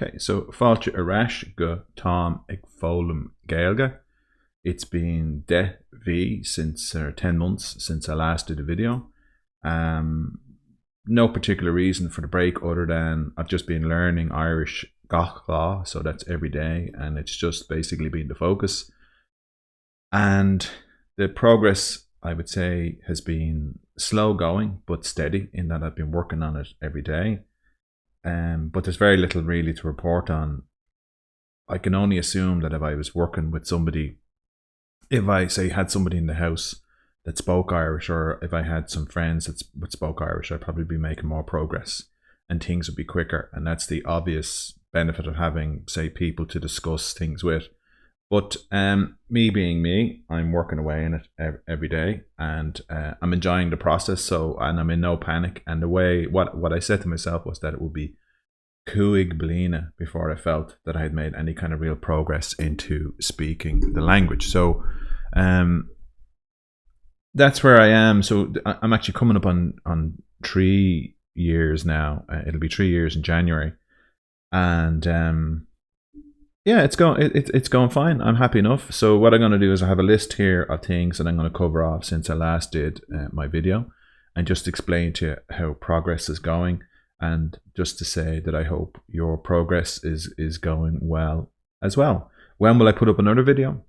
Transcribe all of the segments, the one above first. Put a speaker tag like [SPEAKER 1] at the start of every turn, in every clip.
[SPEAKER 1] Okay, so fáilte arás go Tom ag fólam Gaeilge. It's been 10 since 10 months since I last did a video. No particular reason for the break other than I've just been learning Irish gach lá, so that's every day, and it's just basically been the focus. And the progress, I would say, has been slow going but steady in that I've been working on it every day. But there's very little really to report on. I can only assume that if I was working with somebody, if I say had somebody in the house that spoke Irish, or if I had some friends that spoke Irish, I'd probably be making more progress and things would be quicker. And that's the obvious benefit of having, say, people to discuss things with. But me being me, I'm working away in it every day, and I'm enjoying the process. And I'm in no panic. And the way what I said to myself was that it would be cuaig bliana before I felt that I had made any kind of real progress into speaking the language. So that's where I am. So I'm actually coming up on 3 years now. It'll be 3 years in January, and yeah, it's going fine. I'm happy enough. So what I'm going to do is I have a list here of things that I'm going to cover off since I last did my video, and just explain to you how progress is going, and just to say that I hope your progress is going well as well. When will I put up another video?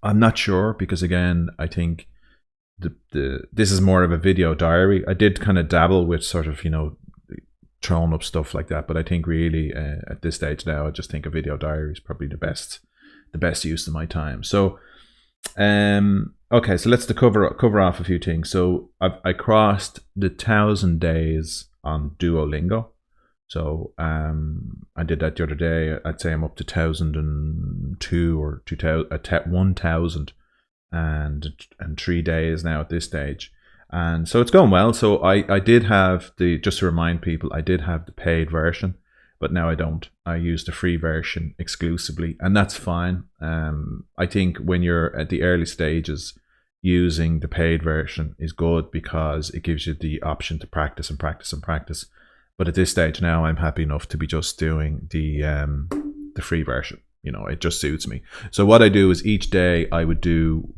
[SPEAKER 1] I'm not sure, because again, I think this is more of a video diary. I did kind of dabble with sort of, throwing up stuff like that, but I think really at this stage now, I just think a video diary is probably the best use of my time. So okay, so let's cover off a few things. So I crossed the 1,000 days on Duolingo. So I did that the other day. I'd say I'm up to 1,002 or 1,003 days now at this stage. And so it's going well. So I did have just to remind people, I did have the paid version, but now I don't. I use the free version exclusively, and that's fine. I think when you're at the early stages, using the paid version is good because it gives you the option to practice and practice and practice. But at this stage now, I'm happy enough to be just doing the free version. It just suits me. So what I do is each day I would do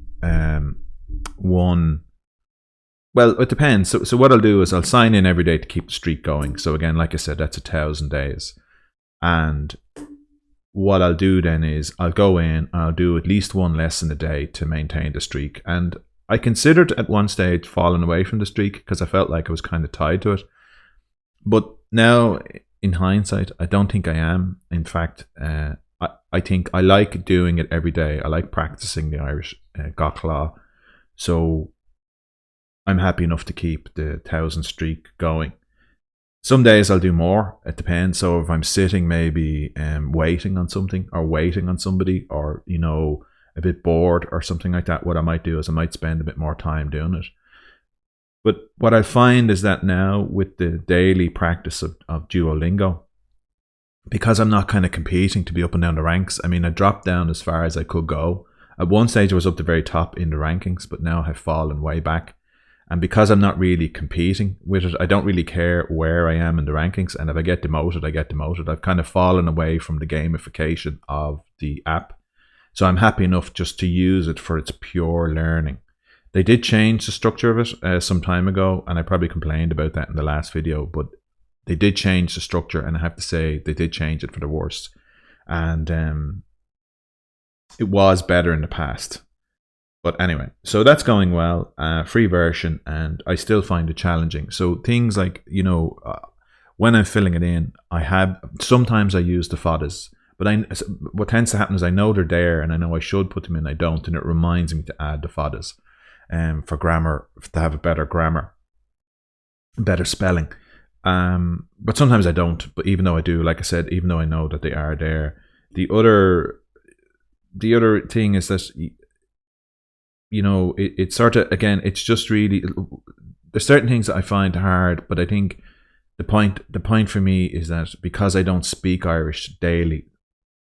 [SPEAKER 1] one. Well, it depends. So what I'll do is I'll sign in every day to keep the streak going. So again, like I said, that's 1,000 days. And what I'll do then is I'll go in and I'll do at least one lesson a day to maintain the streak. And I considered at one stage falling away from the streak because I felt like I was kind of tied to it. But now, in hindsight, I don't think I am. In fact, I think I like doing it every day. I like practicing the Irish gach lá. So I'm happy enough to keep the 1,000 streak going. Some days I'll do more. It depends. So if I'm sitting maybe waiting on something, or waiting on somebody, or a bit bored or something like that, what I might do is I might spend a bit more time doing it. But what I find is that now with the daily practice of Duolingo, because I'm not kind of competing to be up and down the ranks, I mean, I dropped down as far as I could go. At one stage I was up the very top in the rankings, but now I've fallen way back. And because I'm not really competing with it, I don't really care where I am in the rankings. And if I get demoted, I get demoted. I've kind of fallen away from the gamification of the app. So I'm happy enough just to use it for its pure learning. They did change the structure of it some time ago, and I probably complained about that in the last video, but they did change the structure, and I have to say they did change it for the worst. And it was better in the past. But anyway, so that's going well, free version, and I still find it challenging. So things like, when I'm filling it in, sometimes I use the FODs, but what tends to happen is I know they're there and I know I should put them in, I don't, and it reminds me to add the FODs for grammar, to have a better grammar, better spelling. But sometimes I don't, but even though I do, like I said, even though I know that they are there, the other thing is that it's sort of, again, it's just really, there's certain things that I find hard, but I think the point for me is that because I don't speak Irish daily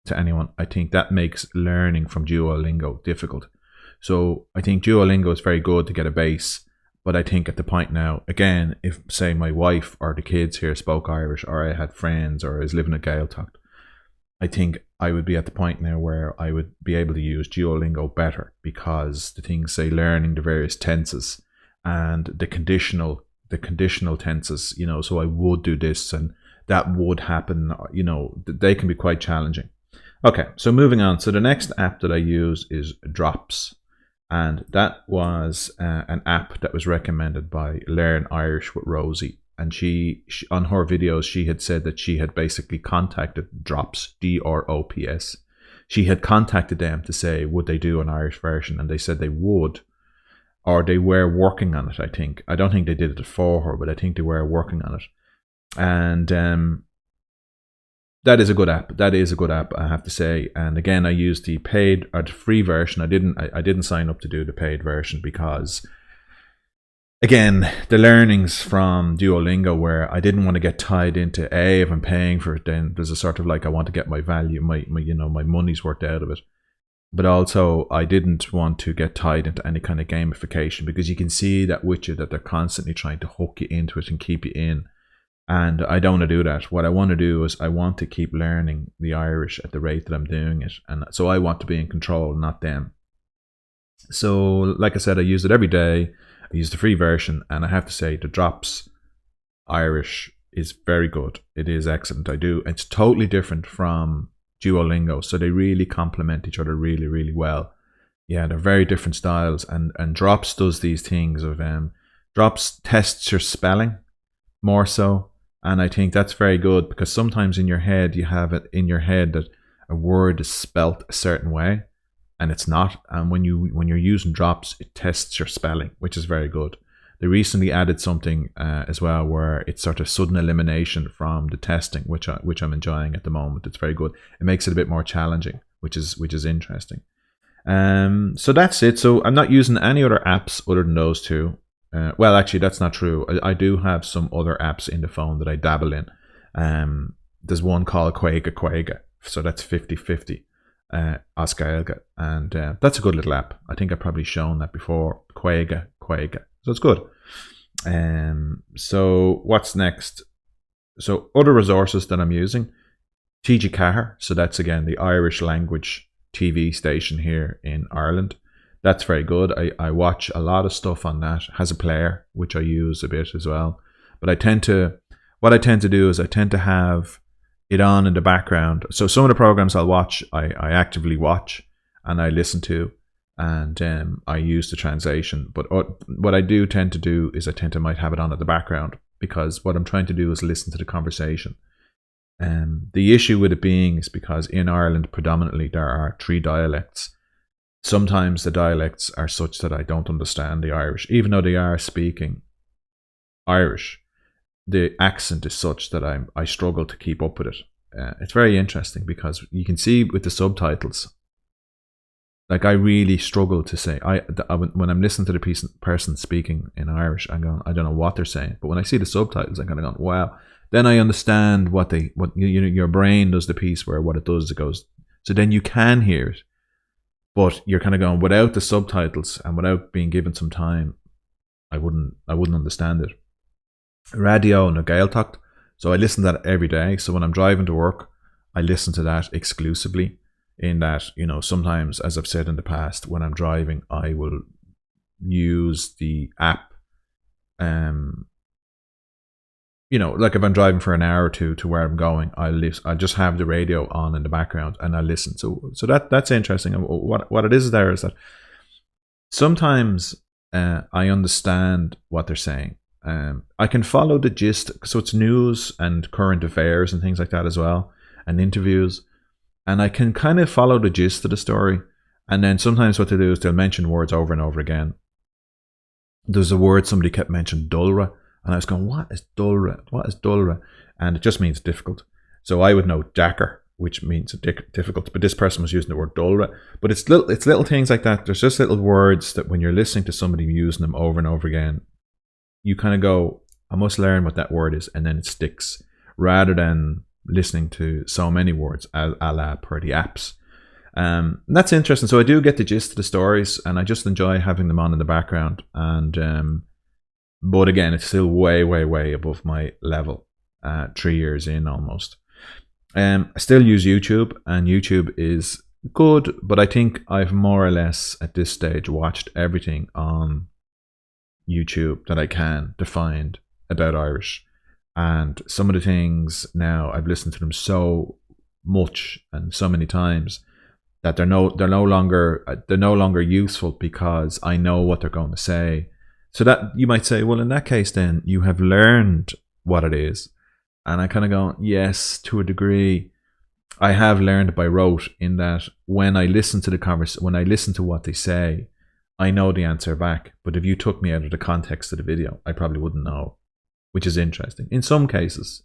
[SPEAKER 1] to anyone, I think that makes learning from Duolingo difficult. So I think Duolingo is very good to get a base, But I think at the point now, again, if say my wife or the kids here spoke Irish, or I had friends, or I was living at Gaeltacht, I think I would be at the point now where I would be able to use Duolingo better, because the things, say, learning the various tenses and the conditional tenses, you know, so I would do this and that would happen, you know, they can be quite challenging. Okay, so moving on. So the next app that I use is Drops. And that was an app that was recommended by Learn Irish with Rosie. And she on her videos, she had said that she had basically contacted Drops, DROPS. She had contacted them to say, would they do an Irish version? And they said they would, or they were working on it, I think. I don't think they did it for her, but I think they were working on it. And that is a good app. That is a good app, I have to say. And again, I used the paid or the free version. I didn't sign up to do the paid version because, again, the learnings from Duolingo, where I didn't want to get tied into if I'm paying for it, then there's a sort of like, I want to get my value, my you know, my money's worth out of it. But also, I didn't want to get tied into any kind of gamification, because you can see that with you that they're constantly trying to hook you into it and keep you in. And I don't want to do that. What I want to do is I want to keep learning the Irish at the rate that I'm doing it. And so I want to be in control, not them. So, like I said, I use it every day. I use the free version. And I have to say, the Drops Irish is very good. It is excellent. It's totally different from Duolingo. So they really complement each other really, really well. Yeah, they're very different styles. And Drops does these things of, Drops tests your spelling more so. And I think that's very good, because sometimes in your head, you have it in your head that a word is spelt a certain way and it's not. And when you're using Drops, it tests your spelling, which is very good. They recently added something as well where it's sort of sudden elimination from the testing, which I'm enjoying at the moment. It's very good. It makes it a bit more challenging, which is interesting. So that's it. So I'm not using any other apps other than those two. Well, actually, that's not true. I do have some other apps in the phone that I dabble in. There's one called Quega, so that's 50/50 Oscailga, and that's a good little app. I think I've probably shown that before. Quega, so it's good. So what's next? So other resources that I'm using, TG Cahir. So that's again the Irish language TV station here in Ireland. That's very good. I watch a lot of stuff on that. It has a player, which I use a bit as well. But what I tend to do is I tend to have it on in the background. So some of the programs I'll watch, I actively watch and I listen to, and I use the translation. But what I do tend to do is I tend to might have it on at the background, because what I'm trying to do is listen to the conversation. The issue with it being is because in Ireland predominantly there are 3 dialects. Sometimes the dialects are such that I don't understand the Irish, even though they are speaking Irish. The accent is such that I struggle to keep up with it. It's very interesting, because you can see with the subtitles, like I really struggle to say. When I'm listening to the person speaking in Irish, I'm going, I don't know what they're saying. But when I see the subtitles, I'm kind of going, wow. Then I understand what your brain does the piece where what it does is it goes. So then you can hear it. But you're kind of going, without the subtitles and without being given some time, I wouldn't understand it. Radio na Gaeltacht. So I listen to that every day. So when I'm driving to work, I listen to that exclusively. In that, you know, sometimes, as I've said in the past, when I'm driving, I will use the app. You know, like if I'm driving for an hour or two to where I'm going, I just have the radio on in the background and I listen. So that's interesting. And what it is there is that sometimes I understand what they're saying. I can follow the gist, so it's news and current affairs and things like that as well, and interviews, and I can kind of follow the gist of the story. And then sometimes what they do is they'll mention words over and over again. There's a word somebody kept mentioning, dulra. And I was going, what is dulra? What is dulra? And it just means difficult. So I would know dacker, which means difficult. But this person was using the word dulra. But it's little things like that. There's just little words that when you're listening to somebody using them over and over again, you kind of go, I must learn what that word is. And then it sticks, rather than listening to so many words a la per the apps. And that's interesting. So I do get the gist of the stories, and I just enjoy having them on in the background. And But again, it's still way, way, way above my level. 3 years in almost. I still use YouTube, and YouTube is good, but I think I've more or less at this stage watched everything on YouTube that I can to find about Irish. And some of the things now, I've listened to them so much and so many times that they're no longer useful because I know what they're going to say. So that you might say, well, in that case, then you have learned what it is. And I kind of go, yes, to a degree. I have learned by rote in that when I listen to when I listen to what they say, I know the answer back. But if you took me out of the context of the video, I probably wouldn't know, which is interesting in some cases.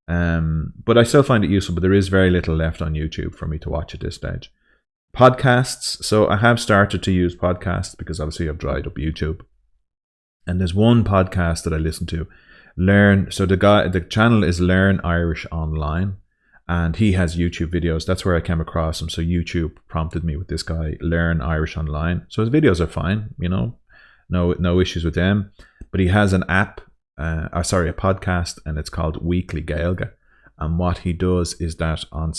[SPEAKER 1] But I still find it useful, but there is very little left on YouTube for me to watch at this stage. Podcasts. So I have started to use podcasts because obviously I've dried up YouTube. And there's one podcast that I listen to. The channel is Learn Irish Online, and he has YouTube videos. That's where I came across him. So YouTube prompted me with this guy, Learn Irish Online. So his videos are fine, no issues with them. But he has an app, a podcast, and it's called Weekly Gaeilge. And what he does is that on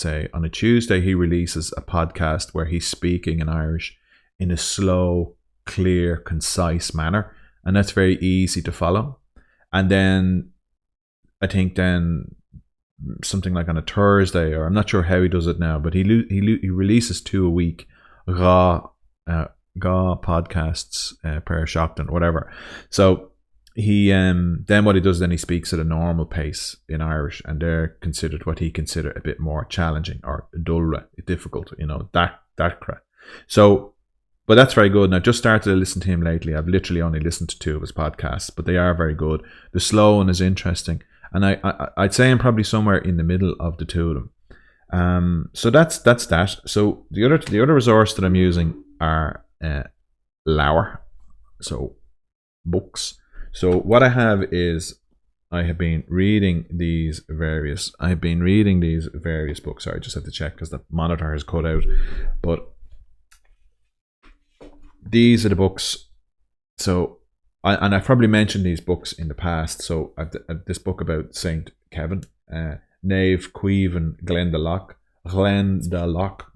[SPEAKER 1] a Tuesday, he releases a podcast where he's speaking in Irish in a slow, clear, concise manner. And that's very easy to follow. And then I think something like on a Thursday, or I'm not sure how he does it now, but he releases 2 a week, raw podcasts per Shockton, whatever. So he then what he does, then he speaks at a normal pace in Irish, and they're considered what he considered a bit more challenging or dull, difficult, darkra. So. But that's very good. And I've just started to listen to him lately. I've literally only listened to 2 of his podcasts, but they are very good. The slow one is interesting. And I'd say I'm probably somewhere in the middle of the 2 of them. So that's that. So the other resource that I'm using are Lower. So books. So what I have is I have been reading these various books. Sorry, I just have to check because the monitor is cut out. But these are the books. So, I've probably mentioned these books in the past. So, I've this book about Saint Kevin, Nave Cuivan Glendalough,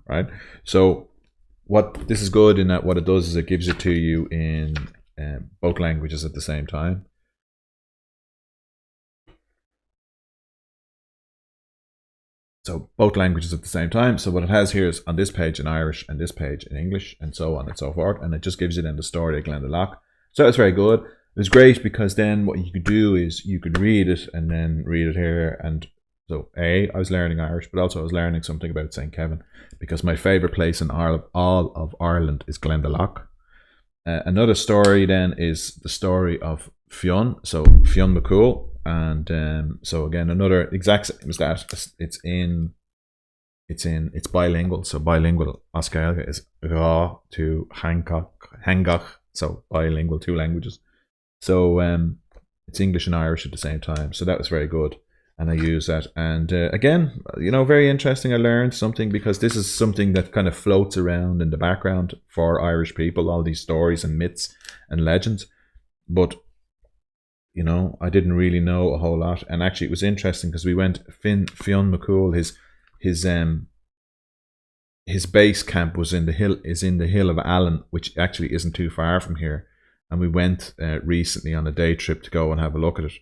[SPEAKER 1] right? So, what this is good in that what it does is it gives it to you in both languages at the same time. So both languages at the same time. So what it has here is on this page in Irish and this page in English and so on and so forth. And it just gives you then the story of Glendalough. So it's very good. It was great because then what you could do is you could read it and then read it here. And so I was learning Irish, but also I was learning something about St. Kevin because my favourite place in all of Ireland is Glendalough. Another story then is the story of Fionn. So Fionn McCool. And so again, another exact same as that. It's bilingual. So bilingual Oscailga is Ra to Hangach. So bilingual, 2 languages. So it's English and Irish at the same time. So that was very good, and I use that. And again, very interesting. I learned something because this is something that kind of floats around in the background for Irish people. All these stories and myths and legends, but I didn't really know a whole lot. And actually it was interesting because we went, Fionn McCool, his base camp is in the Hill of Allen, which actually isn't too far from here. And we went recently on a day trip to go and have a look at it.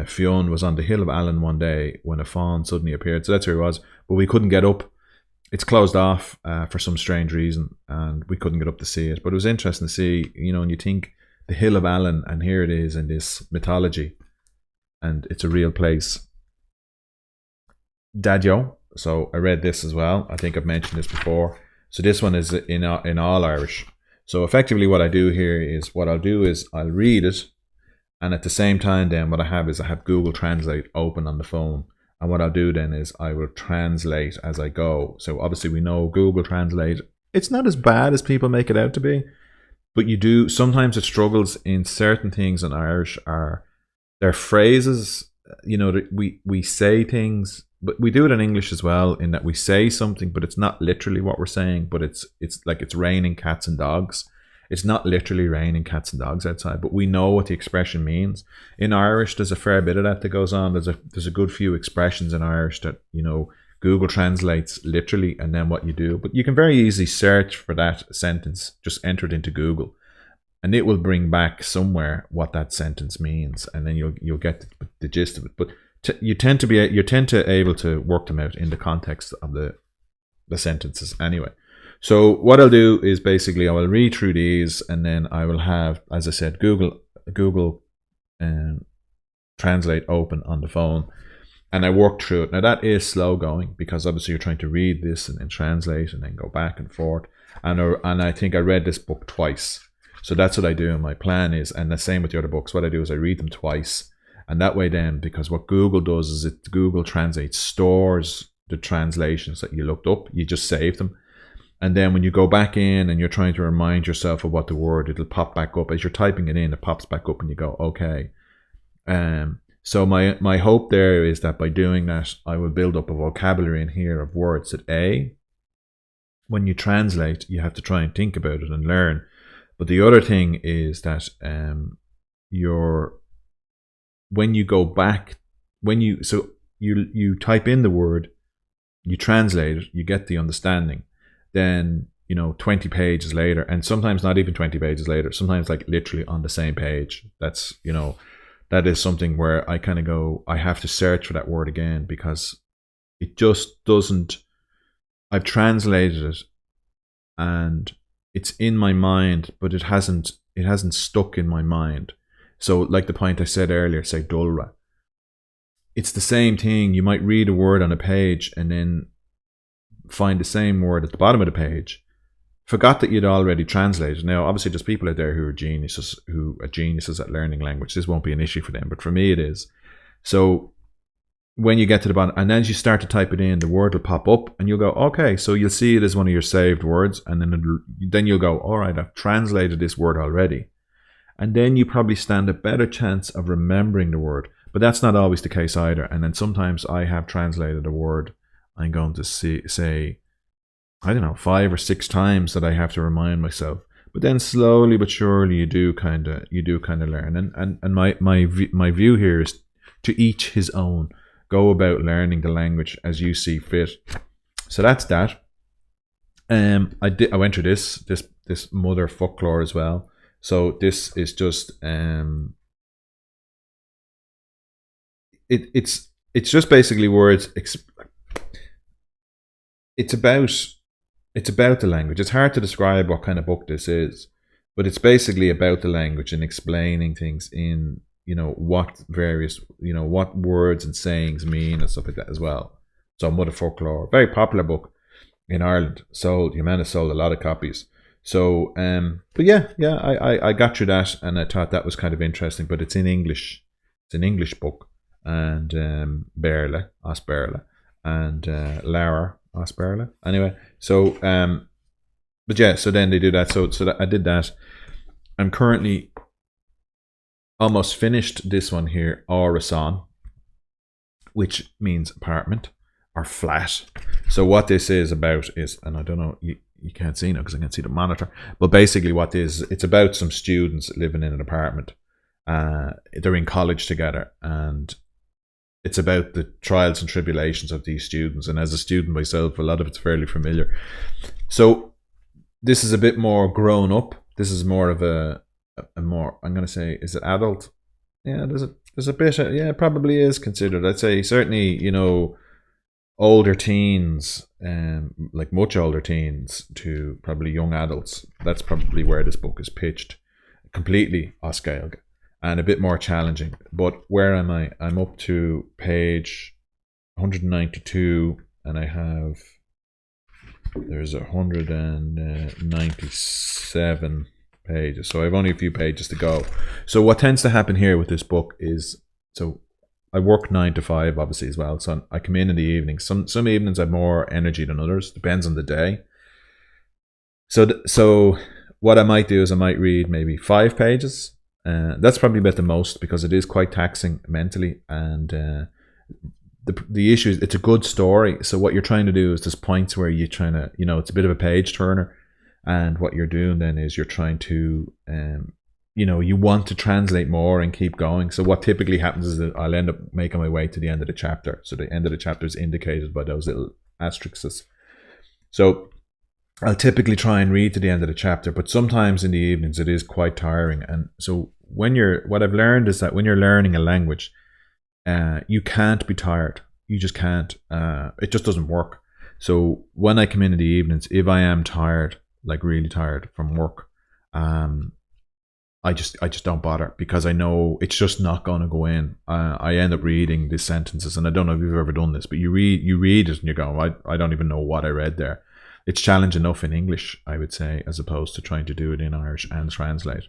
[SPEAKER 1] Fionn was on the Hill of Allen one day when a fawn suddenly appeared. So that's where he was. But we couldn't get up. It's closed off for some strange reason. And we couldn't get up to see it. But it was interesting to see, and you think, the Hill of Allen, and here it is in this mythology, and it's a real place. Dadyo. So I read this as well. I think I've mentioned this before. So this one is in all Irish. So effectively what I do here is I'll read it, and at the same time then what I have Google Translate open on the phone, and what I'll do then is I will translate as I go. So obviously we know Google Translate, it's not as bad as people make it out to be. But sometimes it struggles in certain things in Irish are their phrases, we say things, but we do it in English as well, in that we say something, but it's not literally what we're saying, but it's like it's raining cats and dogs. It's not literally raining cats and dogs outside, but we know what the expression means. In Irish, there's a fair bit of that goes on. There's a good few expressions in Irish that, you know, Google translates literally, and then what you do. But you can very easily search for that sentence, just enter it into Google, and it will bring back somewhere what that sentence means, and then you'll get the gist of it. But you tend to able to work them out in the context of the sentences anyway. So what I'll do is basically I will read through these, and then I will have, as I said, Google Translate open on the phone, and I work through it. Now that is slow going, because obviously you're trying to read this and then translate and then go back and forth. And I think I read this book twice. So that's what I do, and my plan is, and the same with the other books, what I do is I read them twice. And that way then, because what Google does is Google Translate stores the translations that you looked up, you just save them. And then when you go back in and you're trying to remind yourself of what the word, it'll pop back up. As you're typing it in, it pops back up and you go, okay. So my hope there is that by doing that, I will build up a vocabulary in here of words that when you translate, you have to try and think about it and learn. But the other thing is that when you go back, you type in the word, you translate it, you get the understanding. Then, you know, 20 pages later, and sometimes not even 20 pages later, sometimes like literally on the same page. That's, you know, that is something where I kind of go, I have to search for that word again, because it just doesn't, I've translated it and it's in my mind, but it hasn't stuck in my mind. So like the point I said earlier, say dulra. It's the same thing. You might read a word on a page and then find the same word at the bottom of the page. Forgot that you'd already translated. Now, obviously, there's people out there who are geniuses at learning language. This won't be an issue for them, but for me, it is. So when you get to the bottom, and as you start to type it in, the word will pop up, and you'll go, okay. So you'll see it as one of your saved words, and then you'll go, all right, I've translated this word already, and then you probably stand a better chance of remembering the word. But that's not always the case either. And then sometimes I have translated a word, I'm going to say, I don't know, 5 or 6 times that I have to remind myself. But then slowly but surely you do kind of learn. And my view here is to each his own. Go about learning the language as you see fit. So that's that. I went through this mother folklore as well. So this is just it's just basically words. It's about the language. It's hard to describe what kind of book this is, but it's basically about the language and explaining things in, you know, what various, you know, what words and sayings mean and stuff like that as well. So Mother Folklore, very popular book in Ireland. Humana sold a lot of copies. So, but yeah, I got through that, and I thought that was kind of interesting. But it's in English. It's an English book, and Berle, Os Berle, and Laura. Asperla. Anyway, so but yeah, so then they do that. So that I did that. I'm currently almost finished this one here, Orasan, which means apartment or flat. So what this is about is, and I don't know, you can't see now because I can't see the monitor, but basically what it's about some students living in an apartment. They're in college together, and it's about the trials and tribulations of these students. And as a student myself, a lot of it's fairly familiar. So this is a bit more grown up. This is more of a more, I'm going to say, is it adult? Yeah, there's a bit, yeah, it probably is considered. I'd say certainly, you know, older teens, like much older teens to probably young adults. That's probably where this book is pitched. Completely Oscailge. And a bit more challenging. But where am I? I'm up to page 192, and there's 197 pages. So I have only a few pages to go. So what tends to happen here with this book is, so I work 9 to 5 obviously as well. So I come in the evening. Some evenings I have more energy than others. Depends on the day. So what I might do is I might read maybe 5 pages. That's probably about the most, because it is quite taxing mentally, and the issue is it's a good story. So what you're trying to do is there's points where you're trying to, you know, it's a bit of a page turner, And what you're doing then is you're trying to, you want to translate more and keep going. So what typically happens is that I'll end up making my way to the end of the chapter. So the end of the chapter is indicated by those little asterisks. So I'll typically try and read to the end of the chapter, but sometimes in the evenings it is quite tiring. And so what I've learned is that when you're learning a language, you can't be tired. You just can't. It just doesn't work. So when I come in the evenings, if I am tired, like really tired from work, I just don't bother, because I know it's just not going to go in. I end up reading these sentences, and I don't know if you've ever done this, but you read it and you go, I don't even know what I read there. It's challenge enough in English, I would say, as opposed to trying to do it in Irish and translate.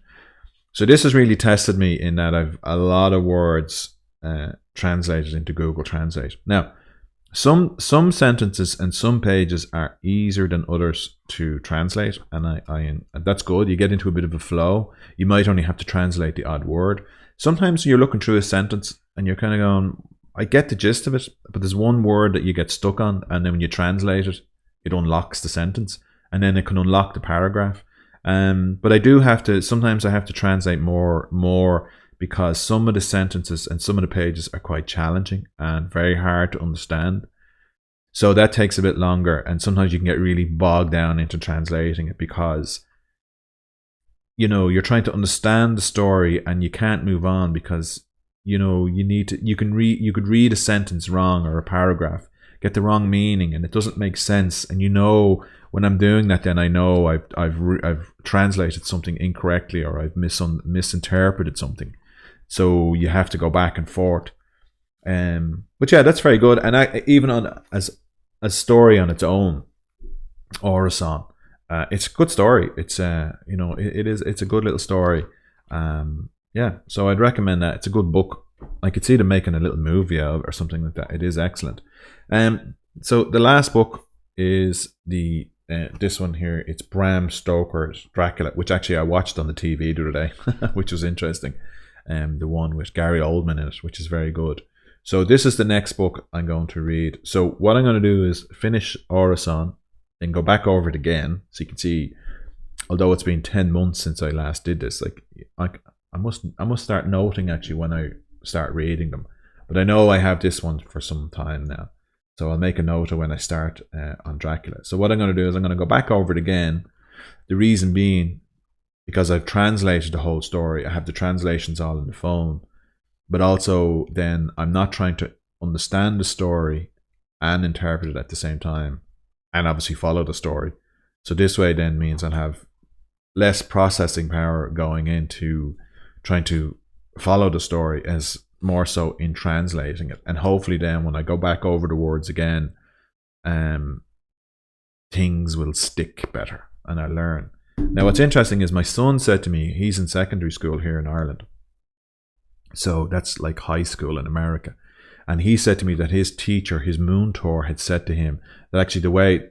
[SPEAKER 1] So this has really tested me in that I've a lot of words translated into Google Translate. Now, some sentences and some pages are easier than others to translate, and that's good. You get into a bit of a flow. You might only have to translate the odd word. Sometimes you're looking through a sentence and you're kind of going, I get the gist of it, but there's one word that you get stuck on, and then when you translate it, it unlocks the sentence, and then it can unlock the paragraph. But I do have to, sometimes I have to translate more because some of the sentences and some of the pages are quite challenging and very hard to understand. So that takes a bit longer, and sometimes you can get really bogged down into translating it because you're trying to understand the story and you can't move on because you could read a sentence wrong or a paragraph, get the wrong meaning, and it doesn't make sense. And when I'm doing that, then I know I've translated something incorrectly, or I've misinterpreted something. So you have to go back and forth. But yeah, that's very good. And even as a story on its own, or a song, it's a good story. It's it's a good little story. Yeah, so I'd recommend that. It's a good book. I could see them making a little movie of it or something like that. It is excellent. So the last book is this one here. It's Bram Stoker's Dracula, which actually I watched on the TV the other day, which was interesting. The one with Gary Oldman in it, which is very good. So this is the next book I'm going to read. So what I'm going to do is finish Orison and go back over it again, so you can see, although it's been 10 months since I last did this, like I must start noting actually when I start reading them. But I know I have this one for some time now, so I'll make a note of when I start on Dracula. So what I'm going to do is I'm going to go back over it again. The reason being, because I've translated the whole story. I have the translations all on the phone, but also then I'm not trying to understand the story and interpret it at the same time, and obviously follow the story. So this way then means I'll have less processing power going into trying to follow the story, as more so in translating it. And hopefully then when I go back over the words again, things will stick better and I learn. Now what's interesting is my son said to me, he's in secondary school here in Ireland, so that's like high school in America, and he said to me that his teacher, his mentor, had said to him that actually the way,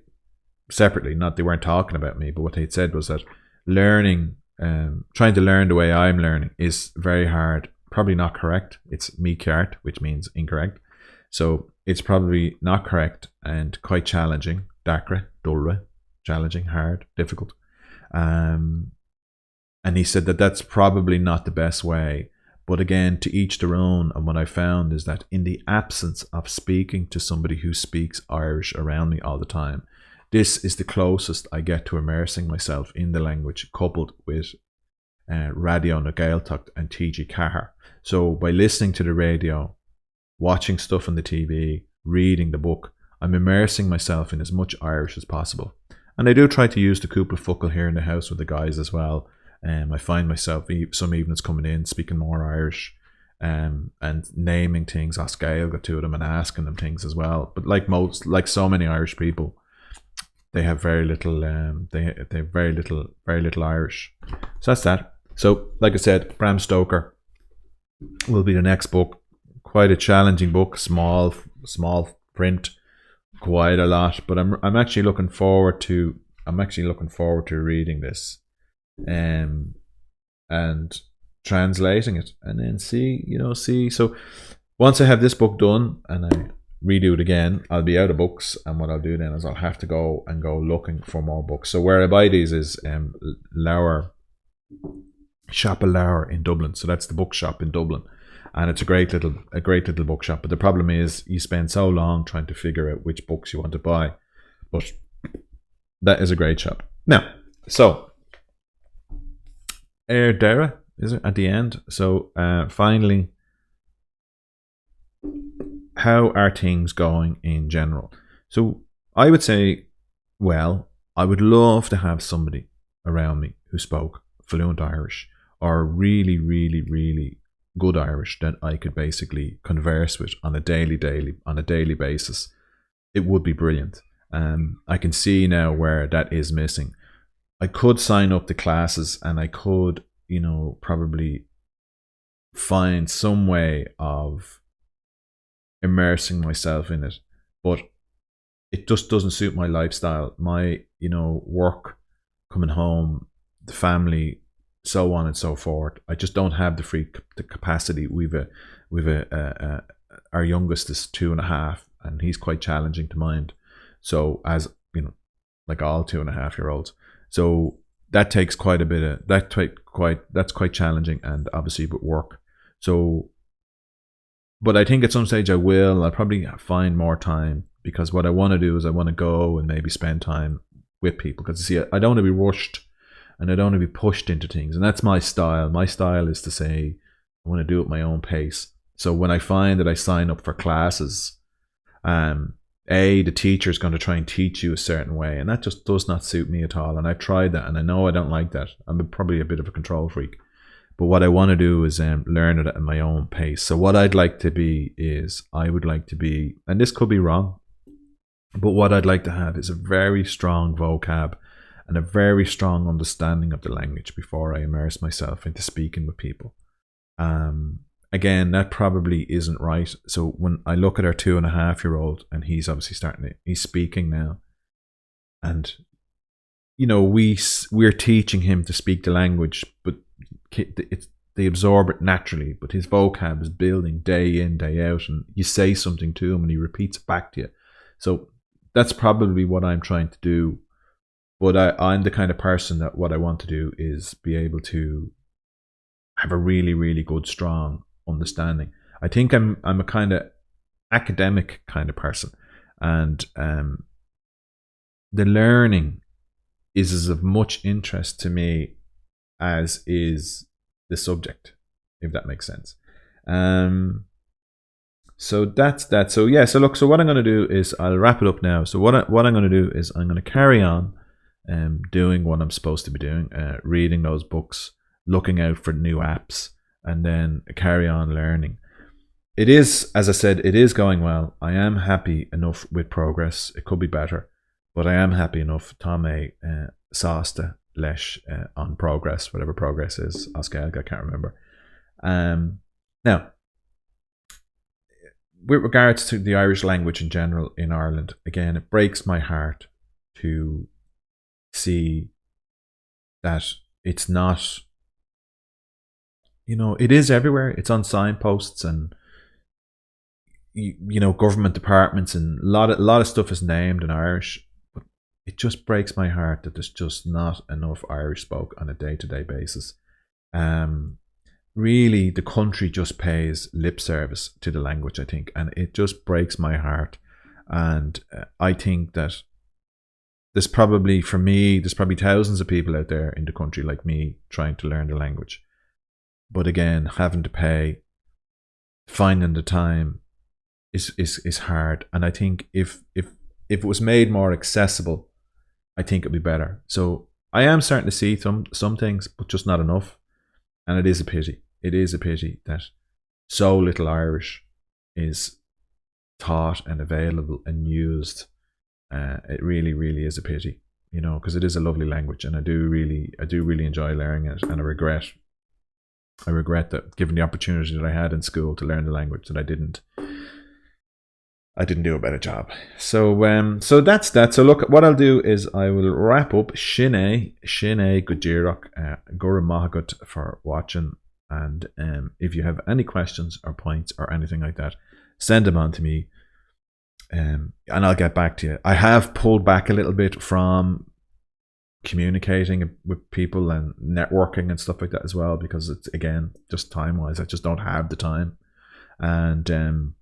[SPEAKER 1] separately, not they weren't talking about me, but what they had said was that learning, trying to learn the way I'm learning is very hard, probably not correct. It's mikart, which means incorrect, so it's probably not correct and quite challenging. Dakra, dulra, challenging, hard, difficult. And he said that that's probably not the best way, but again, to each their own. And what I found is that in the absence of speaking to somebody who speaks Irish around me all the time, this is the closest I get to immersing myself in the language, coupled with radio na Gaeltacht and TG Cahar. So by listening to the radio, watching stuff on the TV, reading the book, I'm immersing myself in as much Irish as possible. And I do try to use the Cúpla Focal here in the house with the guys as well. I find myself some evenings coming in, speaking more Irish, and naming things, as Gaeilge to them and asking them things as well. But like so many Irish people, they have very little, they have very little Irish. So that's that. So like I said, Bram Stoker will be the next book. Quite a challenging book, small print, quite a lot, but I'm actually looking forward to reading this and translating it, and then see. So once I have this book done and I redo it again, I'll be out of books, and what I'll do then is I'll have to go looking for more books. So where I buy these is Lower, Shop of Lower in Dublin. So that's the bookshop in Dublin, and it's a great little bookshop. But the problem is you spend so long trying to figure out which books you want to buy. But that is a great shop. Now, so Dara, is it at the end? So finally, how are things going in general? So I would say, well, I would love to have somebody around me who spoke fluent Irish, or really, really, really good Irish that I could basically converse with on a daily basis. It would be brilliant. I can see now where that is missing. I could sign up to classes, and I could, probably find some way of immersing myself in it, but it just doesn't suit my lifestyle, my work, coming home, the family, so on and so forth. I just don't have the capacity. Our youngest is 2.5, and he's quite challenging to mind, so as like all 2.5-year-olds, so that takes quite a bit of that's quite challenging, and obviously with work. So but I think at some stage I'll probably find more time, because what I want to do is I want to go and maybe spend time with people, because see, I don't want to be rushed, and I don't want to be pushed into things, and that's my style. My style is to say I want to do it at my own pace. So when I find that I sign up for classes, the teacher is going to try and teach you a certain way, and that just does not suit me at all. And I've tried that, and I know I don't like that. I'm probably a bit of a control freak. But what I want to do is learn it at my own pace. So what I'd like to be is, I would like to be, and this could be wrong, but what I'd like to have is a very strong vocab and a very strong understanding of the language before I immerse myself into speaking with people. Again, that probably isn't right. So when I look at our 2.5-year-old, and he's obviously he's speaking now, and we're teaching him to speak the language, but they absorb it naturally, but his vocab is building day in, day out, and you say something to him and he repeats it back to you. So that's probably what I'm trying to do. But I'm the kind of person that what I want to do is be able to have a really, really good, strong understanding. I think I'm a kind of academic kind of person, and the learning is as of much interest to me as is the subject, if that makes sense. So that's that. So yeah, so look, so what I'm going to do is I'll wrap it up now. So what I'm going to do is I'm going to carry on doing what I'm supposed to be doing, reading those books, looking out for new apps, and then carry on learning. It is, as I said, it is going well. I am happy enough with progress. It could be better, but I am happy enough. Tame sásta leis on progress, whatever progress is. Oscar, I can't remember. Now, with regards to the Irish language in general in Ireland, again, it breaks my heart to see that it's not, it is everywhere. It's on signposts, and government departments, and a lot of stuff is named in Irish. But it just breaks my heart that there's just not enough Irish spoke on a day-to-day basis. Really, the country just pays lip service to the language, I think, and it just breaks my heart. And I think that there's probably thousands of people out there in the country like me trying to learn the language, but again, having to pay, finding the time is hard. And I think if it was made more accessible, I think it'd be better. So I am starting to see some things, but just not enough. And it is a pity. It is a pity that so little Irish is taught and available and used. It really, really is a pity, because it is a lovely language, and I do really enjoy learning it. And I regret that, given the opportunity that I had in school to learn the language, that I didn't do a better job. So that's that. So look, what I'll do is I will wrap up. Shine Gujirok, Gura Mahagut for watching. And if you have any questions or points or anything like that, send them on to me. and I'll get back to you. I have pulled back a little bit from communicating with people and networking and stuff like that as well, because it's, again, just time wise, I just don't have the time. And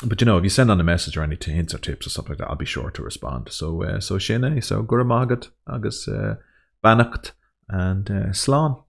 [SPEAKER 1] but if you send on a message or any hints or tips or stuff like that, I'll be sure to respond. So Shine, so Gura Magat, Agus Bannacht, and Slán.